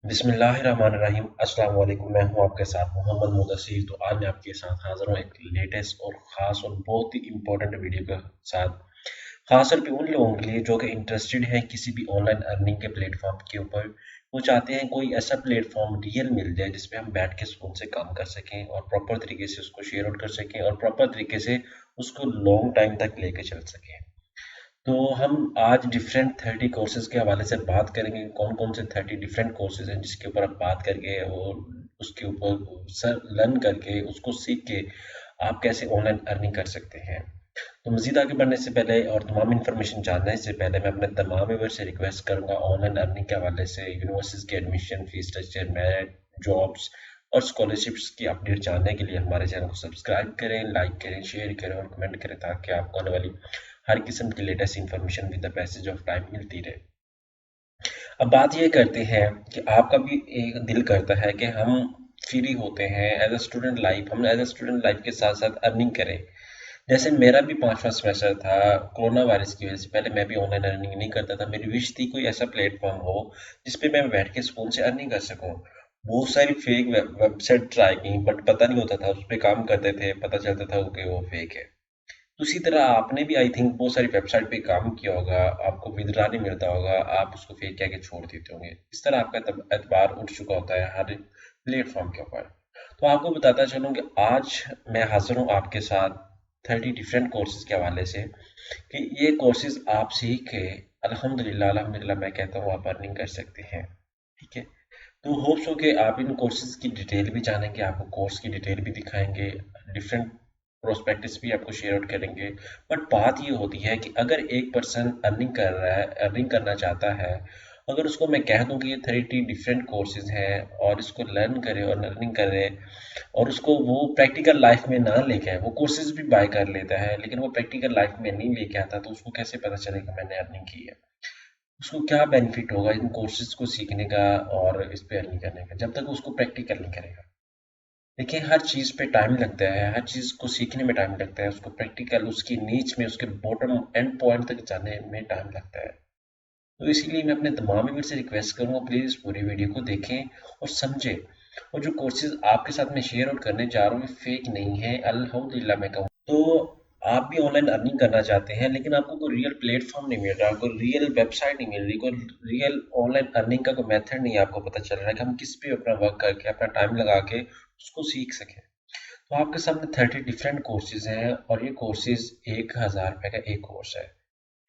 बिस्मिल्लाहिर्रहमानिर्रहीम। अस्सलाम वालेकुम। मैं हूं आपके साथ मोहम्मद मुदस्सिर। तो आज मैं आपके साथ हाजिर हूं एक लेटेस्ट और ख़ास और बहुत ही इम्पोर्टेंट वीडियो के साथ। ख़ास तौर पे उन लोगों के लिए जो कि इंटरेस्टेड हैं किसी भी ऑनलाइन अर्निंग के प्लेटफॉर्म के ऊपर। वो चाहते हैं कोई ऐसा प्लेटफॉर्म रियल मिल जाए जिसपे हम बैठ के सुकून से काम कर सकें और प्रॉपर तरीके से उसको शेयर आउट कर सकें और प्रॉपर तरीके से उसको लॉन्ग टाइम तक लेके चल सकें। तो हम आज डिफरेंट 30 कोर्सेज के हवाले से बात करेंगे। कौन कौन से 30 डिफरेंट कोर्सेज हैं जिसके ऊपर आप बात करके और उसके ऊपर सर लर्न करके उसको सीख के आप कैसे ऑनलाइन अर्निंग कर सकते हैं। तो मजीद आगे बढ़ने से पहले और तमाम इन्फॉर्मेशन जानने से पहले मैं अपने तमाम व्यूअर से रिक्वेस्ट करूंगा ऑनलाइन अर्निंग के हवाले से यूनिवर्सिटीज के admission, fees structure, merit, jobs और स्कॉलरशिप्स की अपडेट जानने के लिए हमारे चैनल को सब्सक्राइब करें, लाइक करें, शेयर करें और कमेंट करें ताकि आपको आने वाली हर किस्म की latest information with the passage of time मिलती रहे। अब बात ये करते हैं कि आपका भी एक दिल करता है कि हम फ्री होते हैं एज अ स्टूडेंट लाइफ, हम एज अ स्टूडेंट लाइफ के साथ साथ अर्निंग करें। जैसे मेरा भी 5वां सेमेस्टर था, कोरोना वायरस की वजह से पहले मैं भी ऑनलाइन अर्निंग नहीं करता था। मेरी विश थी कोई ऐसा प्लेटफॉर्म हो जिसपे मैं बैठ के सुकून से अर्निंग कर सकूं। बहुत सारी फेक वेबसाइट ट्राई की बट पता नहीं होता था, उस पर काम करते थे पता चलता था कि वो फेक है। उसी तरह आपने भी आई थिंक बहुत सारी वेबसाइट पे काम किया होगा, आपको विदड्रा नहीं मिलता होगा, आप उसको फेक कह के छोड़ देते होंगे। इस तरह आपका एतबार उठ चुका होता है हर प्लेटफॉर्म के ऊपर। तो आपको बताता चलूँ कि आज मैं हाजिर हूँ आपके साथ 30 डिफरेंट कोर्सेज के हवाले से कि ये कोर्सेज आप सीख के अल्हम्दुलिल्लाह अल्हम्दुलिल्लाह मैं कहता हूँ आप अर्निंग कर सकते हैं। ठीक है। तो होप्स हो कि आप इन कोर्सेज की डिटेल भी जानेंगे, आपको कोर्स की डिटेल भी दिखाएंगे, डिफरेंट प्रोस्पेक्टिस भी आपको शेयर आउट करेंगे। बट बात ये होती है कि अगर एक पर्सन अर्निंग कर रहा है, अर्निंग करना चाहता है, अगर उसको मैं कह दूं कि ये 30 डिफरेंट कोर्सेज हैं और इसको लर्न करे और अर्निंग करे और उसको वो प्रैक्टिकल लाइफ में ना लेके आए, वो कोर्सेज भी बाय कर लेता है लेकिन वो प्रैक्टिकल लाइफ में नहीं लेके आता, तो उसको कैसे पता चलेगा मैंने अर्निंग की है। उसको क्या बेनिफिट होगा इन कोर्सेज को सीखने का और इस पे अर्निंग करने का जब तक उसको प्रैक्टिकल नहीं करेगा। देखिए हर चीज़ पे टाइम लगता है, हर चीज़ को सीखने में टाइम लगता है, उसको प्रैक्टिकल उसकी नीच में उसके बॉटम एंड पॉइंट तक जाने में टाइम लगता है। तो इसीलिए मैं अपने तमाम व्यूअर से रिक्वेस्ट करूँगा प्लीज़ इस पूरी वीडियो को देखें और समझें। और जो कोर्सेज आपके साथ मैं शेयर आउट करने जा रहा हूँ फेक नहीं है, अल्हम्दुलिल्लाह मैं कहूँ तो। आप भी ऑनलाइन अर्निंग करना चाहते हैं लेकिन आपको कोई रियल प्लेटफॉर्म नहीं मिल रहा, कोई रियल वेबसाइट नहीं मिल रही, कोई रियल ऑनलाइन अर्निंग का कोई मेथड नहीं आपको पता चल रहा है कि हम किस पे अपना वर्क करके अपना टाइम लगा के उसको सीख सकें। तो आपके सामने 30 डिफरेंट कोर्सेज हैं और ये कोर्सेज 1000 रुपये का एक कोर्स है।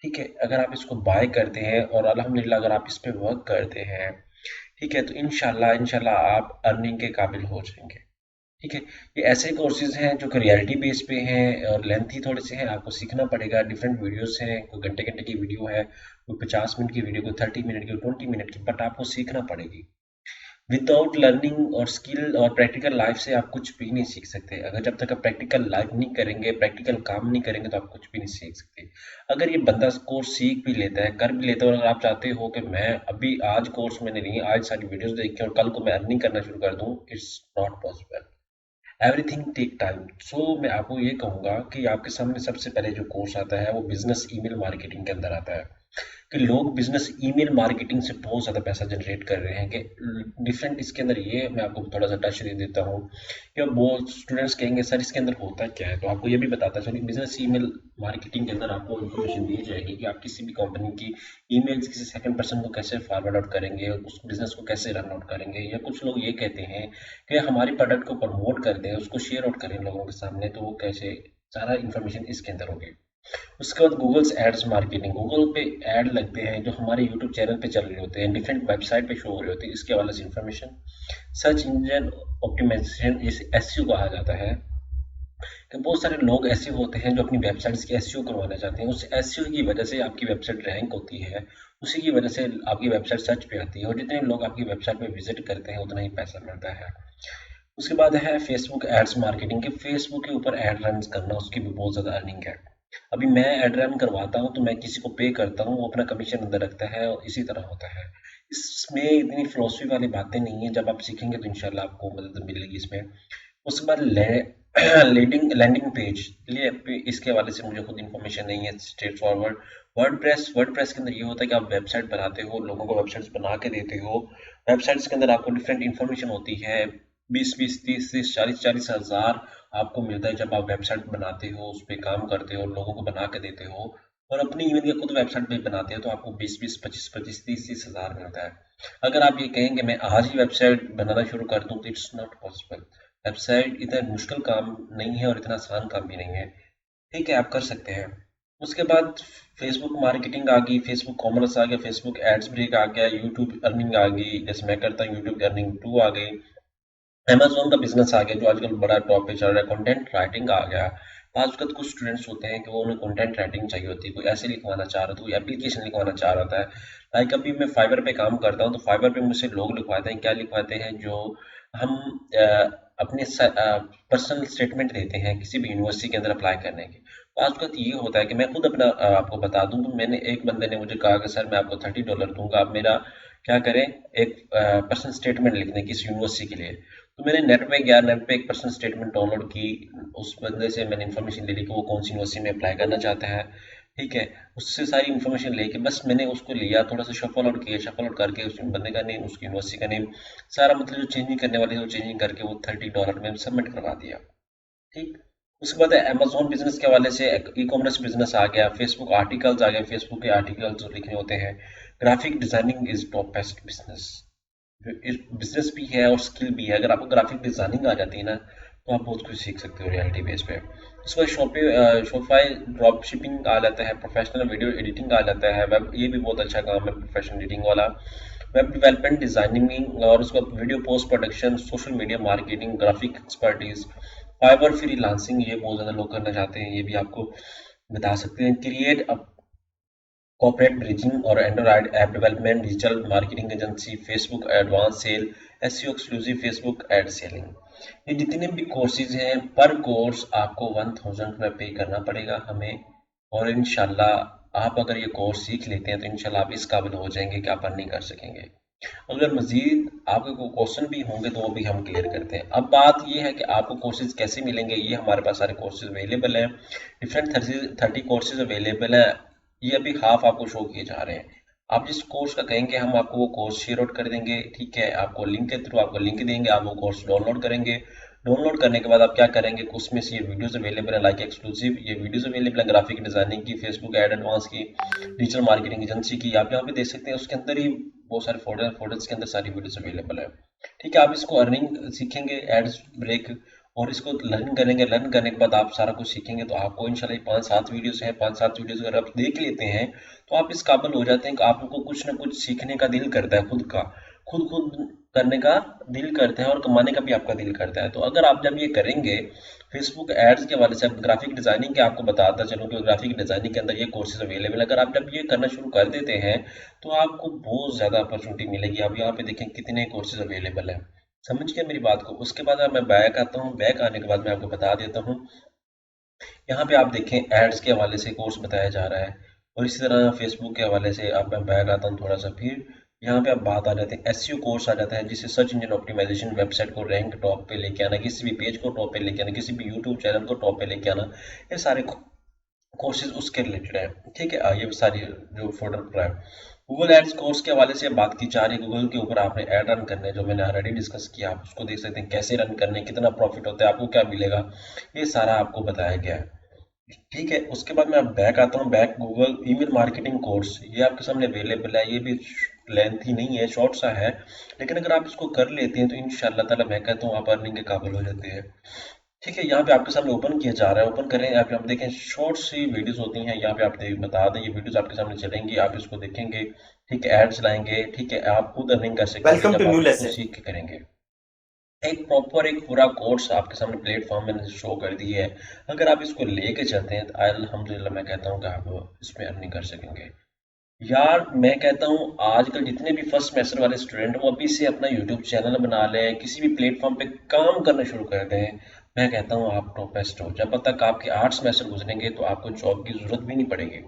ठीक है। अगर आप इसको बाय करते हैं और अल्हम्दुलिल्लाह अगर आप इस पे वर्क करते हैं, ठीक है, तो इंशाल्लाह इंशाल्लाह आप अर्निंग के काबिल हो जाएंगे। ठीक है। ये ऐसे कोर्सेज हैं जो कि रियलिटी बेस पे हैं और लेंथी थोड़े से हैं, आपको सीखना पड़ेगा। डिफरेंट वीडियोस हैं, कोई घंटे घंटे की वीडियो है, कोई 50 मिनट की वीडियो, कोई 30 मिनट की, 20 मिनट की, बट आपको सीखना पड़ेगी। विदाउट लर्निंग और स्किल और प्रैक्टिकल लाइफ से आप कुछ भी नहीं सीख सकते। अगर जब तक आप प्रैक्टिकल लाइफ नहीं करेंगे, प्रैक्टिकल काम नहीं करेंगे तो आप कुछ भी नहीं सीख सकते। अगर ये बंदा कोर्स सीख भी लेता है, कर भी लेता है और अगर आप चाहते हो कि मैं अभी आज कोर्स मैंने नहीं, आज सारी वीडियोस देख के और कल को मैं अर्निंग करना शुरू कर दूं, it's not possible. Everything take time. So मैं आपको ये कहूंगा कि आपके सामने सबसे पहले जो कोर्स आता है वो बिजनेस ईमेल मार्केटिंग के अंदर आता है कि लोग बिजनेस ईमेल मार्केटिंग से बहुत ज़्यादा पैसा जनरेट कर रहे हैं। कि डिफरेंट इसके अंदर ये मैं आपको थोड़ा सा टच दे देता हूँ कि बहुत स्टूडेंट्स कहेंगे सर इसके अंदर होता क्या है, तो आपको ये भी बताता चलिए। बिजनेस ईमेल मार्केटिंग के अंदर आपको इन्फॉर्मेशन दी जाएगी कि आप किसी भी कंपनी की ईमेल्स किसी सेकंड पर्सन को कैसे फॉरवर्ड आउट करेंगे, उस बिजनेस को कैसे रन आउट करेंगे। या कुछ लोग ये कहते हैं कि हमारे प्रोडक्ट को प्रमोट कर दें, उसको शेयर आउट करें लोगों के सामने, तो वो कैसे, सारा इन्फॉर्मेशन इसके अंदर होगी। उसके बाद गूगल्स एड्स मार्केटिंग, गूगल पे ऐड लगते हैं जो हमारे यूट्यूब चैनल पे चल रहे होते हैं, डिफरेंट वेबसाइट पे शो हो रहे होते हैं, इसके हवाले से इन्फॉर्मेशन। सर्च इंजन ऑप्टिमाइजेशन, इसे एसईओ कहा जाता है कि बहुत सारे लोग ऐसे होते हैं जो अपनी वेबसाइट्स की एसईओ करवाना चाहते हैं। उस एसईओ की वजह से आपकी वेबसाइट रैंक होती है, उसी की वजह से आपकी वेबसाइट सर्च पे आती है और जितने लोग आपकी वेबसाइट पे विजिट करते हैं उतना ही पैसा मिलता है। उसके बाद है फेसबुक एड्स मार्केटिंग के, फेसबुक के ऊपर एड रन करना, उसकी भी बहुत ज़्यादा अर्निंग है। अभी मैं एड रन करवाता हूँ तो मैं किसी को पे करता हूँ, वो अपना कमीशन अंदर रखता है और इसी तरह होता है। इसमें इतनी फिलोसफी वाली बातें नहीं है, जब आप सीखेंगे तो इंशाल्लाह आपको मदद मिलेगी इसमें। उसके बाद लैंडिंग पेज लिए इसके हवाले से मुझे खुद इन्फॉर्मेशन नहीं है स्ट्रेट फॉरवर्ड। वर्डप्रेस के अंदर ये होता है कि आप वेबसाइट बनाते हो, लोगों को वेबसाइट्स बना के देते हो। वेबसाइट्स के अंदर आपको डिफरेंट इन्फॉर्मेशन होती है, 20 20 30 30 40 हजार आपको मिलता है जब आप वेबसाइट बनाते हो, उस पर काम करते हो, लोगों को बना के देते हो। और अपनी इवन के खुद वेबसाइट पे बनाते हो तो आपको 20 20 25 25 30 30 हजार मिलता है। अगर आप ये कहेंगे मैं आज ही वेबसाइट बनाना शुरू कर दूं तो इट्स नॉट पॉसिबल। वेबसाइट इतना मुश्किल काम नहीं है और इतना आसान काम भी नहीं है। ठीक है, आप कर सकते हैं। उसके बाद फेसबुक मार्केटिंग आ गई, फेसबुक कॉमर्स आ गया, फेसबुक एड्स ब्रेक आ गया, यूट्यूब अर्निंग आ गई, जैसे मैं करता हूँ यूट्यूब अर्निंग 2 आ गई। अमेज़न का बिज़नेस आ गया जो आजकल बड़ा टॉप पे चल रहा है, कंटेंट राइटिंग आ गया। आजकल कुछ स्टूडेंट्स होते हैं कि वो उन्हें कंटेंट राइटिंग चाहिए होती है, कोई ऐसे लिखवाना चाह रहा था, कोई एप्लीकेशन लिखवाना चाह रहा था। लाइक अभी मैं फाइवर पे काम करता हूँ तो फाइवर पे मुझसे लोग लिखवाते हैं, क्या लिखवाते हैं, जो हम अपने पर्सनल स्टेटमेंट देते हैं किसी भी यूनिवर्सिटी के अंदर अप्लाई करने की। तो आजकल तो ये होता है कि मैं खुद अपना आपको बता दूं तो मैंने एक बंदे ने मुझे कहा कि सर मैं आपको $30 दूंगा, आप मेरा क्या करें, एक पर्सनल स्टेटमेंट लिख दें किसी यूनिवर्सिटी के लिए। तो मैंने नेट पे गया, नेट पे एक पर्सनल स्टेटमेंट डाउनलोड की, उस बंदे से मैंने इन्फॉर्मेशन ले ली कि वो कौन सी यूनिवर्सिटी में अप्लाई करना चाहता है। ठीक है, उससे सारी इन्फॉर्मेशन लेके बस मैंने उसको लिया, थोड़ा सा शफल आउट किया, शफल आउट करके उस बंदे का नेम, उसकी यूनिवर्सिटी का नेम, सारा मतलब जो चेंजिंग करने वाली है वो चेंजिंग करके वो $30 में सबमिट करवा दिया। ठीक। उसके बाद अमेज़न बिज़नेस के हवाले से ई-कॉमर्स बिज़नेस आ गया, फेसबुक आर्टिकल्स आ गए, फेसबुक के आर्टिकल्स जो लिखने होते हैं। Graphic designing is top best business. Business भी है और स्किल भी है। अगर आपको ग्राफिक डिज़ाइनिंग आ जाती है ना, तो आप बहुत कुछ सीख सकते हो रियलिटी बेस पे। उसके बाद शॉपिफाई ड्रॉप शिपिंग आ जाता है, प्रोफेशनल वीडियो एडिटिंग आ जाता है, वेब ये भी बहुत अच्छा काम है प्रोफेशनल एडिटिंग वाला। वेब डेवलपमेंट डिज़ाइनिंग और उसके बाद video post production, social media marketing, graphic expertise, Fiverr freelancing ये बहुत ज़्यादा लोग करना चाहते हैं, ये भी आपको बता सकते हैं। क्रिएट कॉर्पोरेट ब्रिजिंग और android app development, digital marketing agency, Facebook advance sell, SEO exclusive Facebook ad selling. ये जितने भी कोर्सेज हैं पर कोर्स आपको 1000 रुपये पे करना पड़ेगा हमें। और इंशाल्लाह आप अगर ये कोर्स सीख लेते हैं तो इंशाल्लाह आप इस काबिल हो जाएंगे कि आप अर्निंग कर सकेंगे। अगर मजीद आपके कोई क्वेश्चन भी होंगे तो वो भी हम क्लियर करते हैं। अब बात ये है कि आपको कोर्सेज कैसे मिलेंगे, ये हमारे पास सारे कोर्सेज अवेलेबल हैं, डिफरेंट 30 कोर्सेज अवेलेबल हैं। ये अभी हाफ आपको शो किए जा रहे हैं। आप जिस कोर्स का कहेंगे हम आपको वो कोर्स शेयर आउट कर देंगे। ठीक है, आपको लिंक के थ्रू आपको लिंक देंगे, आप वो कोर्स डाउनलोड करेंगे। डाउनलोड करने के बाद आप क्या करेंगे, उसमें से ये वीडियोस अवेलेबल है, लाइक एक्सक्लूसिव ये वीडियोस अवेलेबल है, ग्राफिक डिजाइनिंग की, फेसबुक एड एडवांस की, डिजिटल मार्केटिंग एजेंसी की, आप यहाँ पे देख सकते हैं। उसके अंदर ही बहुत सारे फोल्डर्स के अंदर सारी वीडियोस अवेलेबल है। ठीक है, आप इसको अर्निंग सीखेंगे, एड्स ब्रेक, और इसको लर्न करेंगे। लर्न करने के बाद आप सारा कुछ सीखेंगे तो आपको इंशाल्लाह 5-7 वीडियोस हैं, 5-7 वीडियोस अगर आप देख लेते हैं तो आप इस काबिल हो जाते हैं कि आपको कुछ ना कुछ सीखने का दिल करता है, खुद का खुद करने का दिल करता है और कमाने का भी आपका दिल करता है। तो अगर आप जब ये करेंगे फेसबुक एड्स के हवाले से, ग्राफिक डिजाइनिंग के आपको बताता चलूँ कि ग्राफिक डिजाइनिंग के अंदर ये कोर्सेज अवेलेबल है, अगर आप जब ये करना शुरू कर देते हैं तो आपको बहुत ज़्यादा अपॉर्चुनिटी मिलेगी। अब यहाँ पे देखें कितने कोर्सेज अवेलेबल हैं, समझ गया मेरी बात को। उसके बाद अब मैं बैक आता हूँ, बैक आने के बाद मैं आपको बता देता हूँ। यहाँ पे आप देखें एड्स के हवाले से कोर्स बताया जा रहा है, और इसी तरह फेसबुक के हवाले से। अब मैं बैक आता हूँ थोड़ा सा, फिर यहाँ पे आप बात आ जाते हैं एसईओ कोर्स आ जाता है, जिससे सर्च इंजन ऑप्टिमाइजेशन, वेबसाइट को रैंक टॉप पे लेके आना, किसी भी पेज को टॉप पे लेके आना, किसी भी यूट्यूब चैनल को टॉप पे लेके आना, ये सारे कोर्सेज उसके रिलेटेड है। ठीक है, ये सारी जो फोल्डर पर है। गूगल एड्स कोर्स के हवाले से बात की जा रही है। गूगल के ऊपर आपने ऐड रन करने, जो मैंने ऑलरेडी डिस्कस किया, आप उसको देख सकते हैं कैसे रन करने, कितना प्रॉफिट होता है, आपको क्या मिलेगा, ये सारा आपको बताया गया है। ठीक है, उसके बाद मैं बैक आता हूँ। Back Google email marketing course, ये आपके सामने अवेलेबल है। ये भी लेंथी नहीं है, शॉर्ट सा है, लेकिन अगर आप इसको कर लेते हैं तो इंशाल्लाह ताला मैं कहता हूँ आप अर्निंग के काबिल हो जाते हैं। ठीक है, यहाँ पे आपके सामने ओपन किया जा रहा है, ओपन करें, आप यहाँ देखें शॉर्ट सी वीडियोस होती हैं, यहाँ पे आप बता दें ये वीडियोस आपके सामने चलेंगी, आप इसको देखेंगे। ठीक है, एड्स लाएंगे। ठीक है, आप खुद अर्निंग कर सकेंगे वेलकम टू जब न्यू आप इसको लेसन। सीख के करेंगे। एक प्रॉपर एक पूरा कोर्स आपके सामने प्लेटफॉर्म में शो कर दी है। अगर आप इसको लेके चलते हैं तो अल्हम्दुलिल्लाह मैं कहता हूँ कि आप इसमें अर्निंग कर सकेंगे। यार मैं कहता हूँ आजकल जितने भी फर्स्ट सेमेस्टर वाले स्टूडेंट वो अभी से अपना यूट्यूब चैनल बना लें, किसी भी प्लेटफॉर्म पे काम करना शुरू कर दें। मैं कहता हूँ आप टॉपेस्ट हो। जब तक आपके 8 सेमेस्टर गुजरेंगे तो आपको जॉब की जरूरत भी नहीं पड़ेगी।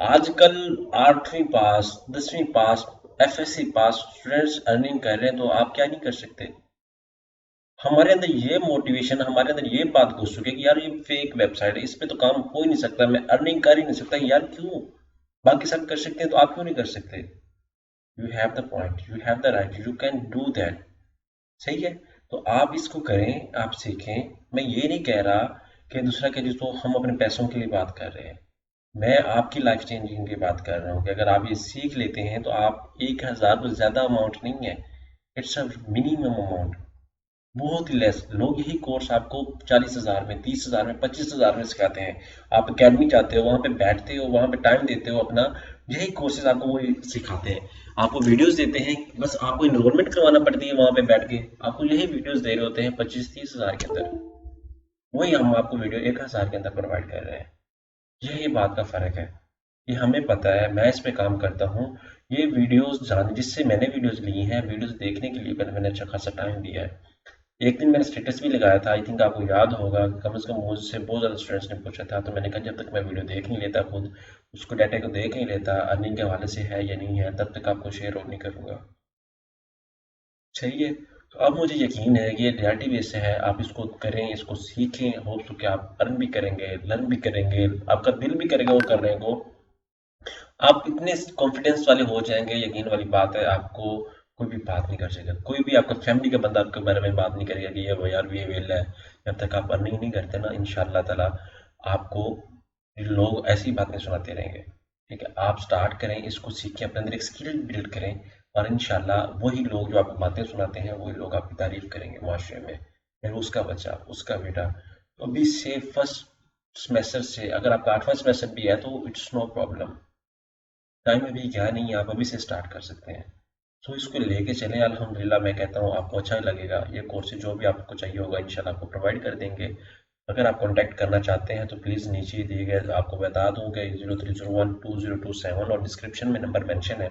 आजकल 8वीं पास, 10वीं पास, एफएससी पास स्टूडेंट्स अर्निंग कर रहे हैं, तो आप क्या नहीं कर सकते। हमारे अंदर ये मोटिवेशन, हमारे अंदर ये बात घुस चुकी है कि यार ये फेक वेबसाइट है, इस पे तो काम हो ही नहीं सकता, मैं अर्निंग कर ही नहीं सकता। यार क्यों? बाकी सब कर सकते हैं तो आप क्यों नहीं कर सकते? You have the point, you have the right, you can do that. सही है। तो आप इसको करें, आप सीखें। मैं ये नहीं कह रहा कि दूसरा कह तो हम अपने पैसों के लिए बात कर रहे हैं। मैं आपकी लाइफ चेंजिंग की बात कर रहा हूँ कि अगर आप ये सीख लेते हैं तो आप 1,000 से ज़्यादा अमाउंट नहीं है, इट्स अ मिनिमम अमाउंट, बहुत ही लेस। लोग यही कोर्स आपको 40,000 में, 30,000 में, 25,000 में सिखाते हैं। आप अकेडमी जाते हो, वहाँ पे बैठते हो, वहाँ पे टाइम देते हो अपना, यही कोर्सेज आपको वो सिखाते हैं। आपको वीडियोस देते हैं, बस आपको इनरोलमेंट करवाना पड़ती है वहाँ पे बैठ के, आपको यही वीडियोस दे रहे होते हैं 25-30,000 के अंदर। वही हम आपको वीडियो 1,000 के अंदर प्रोवाइड कर रहे हैं। यही बात का फ़र्क है। ये हमें पता है, मैं इस पे काम करता हूँ। ये वीडियोस जान जिससे मैंने वीडियोस ली हैं, वीडियोस देखने के लिए मैंने अच्छा खासा टाइम दिया है। एक दिन मैंने स्टेटस भी लगाया था, आई थिंक आपको याद होगा, कम से कम मुझसे बहुत ज़्यादा स्टूडेंट्स ने पूछा था, तो मैंने कहा जब तक मैं वीडियो देख नहीं लेता, खुद उसको डाटा को देख नहीं लेता, अर्निंग के हवाले से है या नहीं है, तब तक आपको शेयर और नहीं करूँगा। सही है। तो अब मुझे यकीन है कि ये रियलिटी बेस है, आप इसको करें, इसको सीखें, होप सो कि आप अर्न भी करेंगे, लर्न भी करेंगे, आपका दिल भी करेगा वो करने को। आप इतने कॉन्फिडेंस वाले हो जाएंगे, यकीन वाली बात है, आपको कोई भी बात नहीं कर सकेगा, कोई भी आपका फैमिली का बंदा आपके बारे में बात नहीं करेगा कि ये वो यार ये वेला है। जब तक आप अर्निंग नहीं करते ना, इंशाल्लाह ताला आपको लोग ऐसी बातें सुनाते रहेंगे। ठीक है, आप स्टार्ट करें, इसको सीखें, अपने अंदर एक स्किल बिल्ड करें, और इंशाल्लाह वही लोग जो आपको बातें सुनाते हैं, वही लोग आपकी तारीफ करेंगे माशरे में, फिर उसका बच्चा, उसका बेटा। तो अभी से फर्स्ट सेमेस्टर से, अगर आपका 8वां सेमेस्टर भी है तो इट्स नो प्रॉब्लम, टाइम अभी गया नहीं है, आप अभी से स्टार्ट कर सकते हैं। तो इसको लेके चलें, अल्हम्दुलिल्लाह मैं कहता हूँ आपको अच्छा ही लगेगा। ये कोर्सेज जो भी आपको चाहिए होगा इंशाल्लाह आपको प्रोवाइड कर देंगे। अगर आप कॉन्टैक्ट करना चाहते हैं तो प्लीज़ नीचे दिए गए आपको बता दूँ कि 03012027 और डिस्क्रिप्शन में नंबर मेंशन है,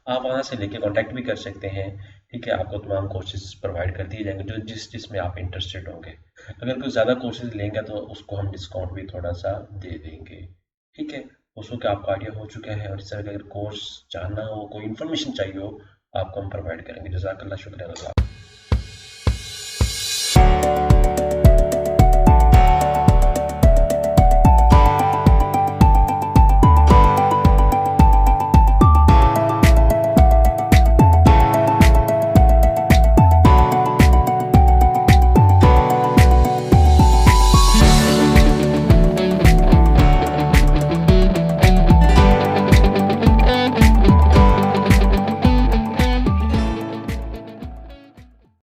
आप वहाँ से लेके कॉन्टैक्ट भी कर सकते हैं। ठीक है, आपको तमाम कोर्सेज प्रोवाइड कर दिए जाएंगे जो जिसमें आप इंटरेस्टेड होंगे। अगर कोई ज़्यादा कोर्सेज लेंगे तो उसको हम डिस्काउंट भी थोड़ा सा दे देंगे। ठीक है, उसको क्या आपको आइडिया हो चुका है, और इस तरह का अगर कोर्स जानना हो, कोई इन्फॉर्मेशन चाहिए हो, आपको हम प्रोवाइड करेंगे। जज़ाकल्लाह, शुक्रिया।